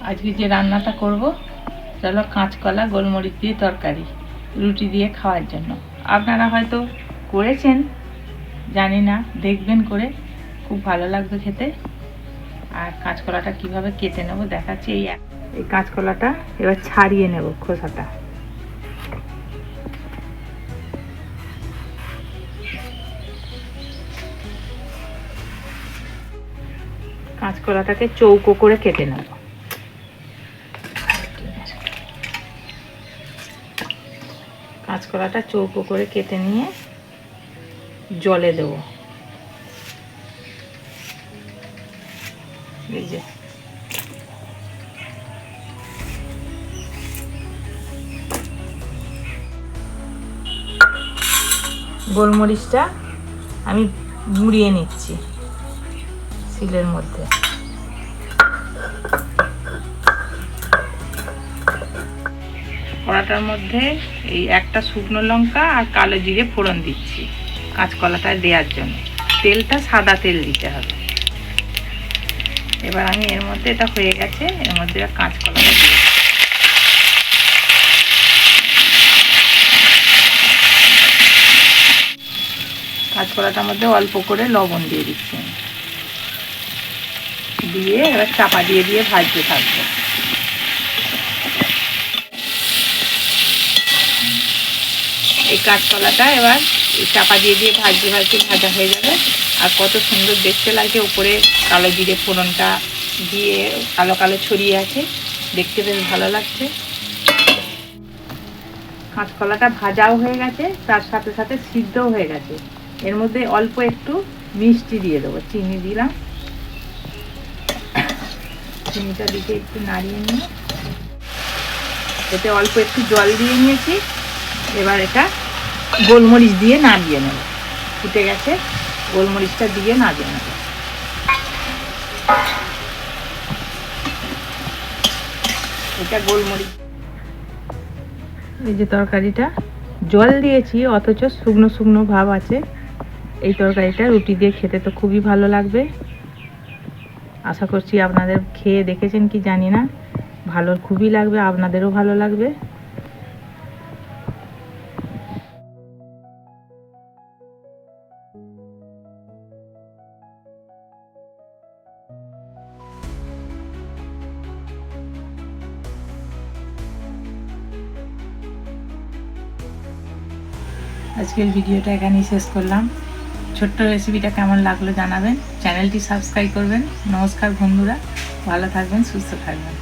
আজকে যে রান্নাটা করব চলো কাঁচকলা গোলমরিচ দিয়ে তরকারি রুটি দিয়ে খাওয়ার জন্য। আপনারা হয়তো করেছেন, জানি না, দেখবেন করে, খুব ভালো লাগবে খেতে। আর কাঁচকলাটা কিভাবে কেটে নেব দেখাচ্ছি। এই কাঁচকলাটা এবার ছাড়িয়ে নেব খোসাটা। কাঁচকলাটাকে চৌকো করে কেটে নেব। কাঁচকলাটা চৌকো করে কেটে নিয়ে জলে দেব। এই যে গোলমরিচটা আমি গুঁড়িয়ে নিচ্ছি শিলের মধ্যে। কড়াটার মধ্যে এই একটা শুকনো লঙ্কা আর কালো জিরে ফোড়ন দিচ্ছি কাঁচকলাটা দেওয়ার জন্য। তেলটা সাদা তেল দিতে হবে। এবার আমি এর মধ্যে, এটা হয়ে গেছে, এর মধ্যে কাঁচকলাটা দিয়ে কাঁচকলাটার মধ্যে অল্প করে লবণ দিয়ে দিচ্ছি, দিয়ে এবার চাপা দিয়ে দিয়ে ভাজতে থাকবো। এই কাঁচকলাটা এবার চাপা দিয়ে দিয়ে ভাজতে ভাজতে ভাজা হয়ে যাবে। আর কত সুন্দর দেখতে লাগে, উপরে কালো জিরে ফোড়নটা দিয়ে কালো কালো ছড়িয়ে আছে, দেখতে বেশ ভালো লাগছে। কাঁচকলাটা ভাজাও হয়ে গেছে, তার সাথে সাথে সিদ্ধও হয়ে গেছে। এর মধ্যে অল্প একটু মিষ্টি দিয়ে দেবো, চিনি দিলাম। চিনিটা দিকে একটু নাড়িয়ে নিয়ে এতে অল্প একটু জল দিয়ে নিয়েছি। এবার এটা গোলমরিচ দিয়ে নাড়িয়ে নেব। ফুটে গেছে, গোলমরিচটা দিয়ে নাড়িয়ে নেব। এটা গোলমরিচ, এই যে তরকারিটা জল দিয়েছি অথচ শুকনো শুকনো ভাব আছে। এই তরকারিটা রুটি দিয়ে খেতে তো খুবই ভালো লাগবে। আশা করছি আপনাদের খেয়ে দেখেছেন কি জানি না, ভালো খুবই লাগবে, আপনাদেরও ভালো লাগবে। আজকের ভিডিওটা এখানেই শেষ করলাম। ছোট্ট রেসিপিটা কেমন লাগলো জানাবেন, চ্যানেলটি সাবস্ক্রাইব করবেন। নমস্কার বন্ধুরা, ভালো থাকবেন, সুস্থ থাকবেন।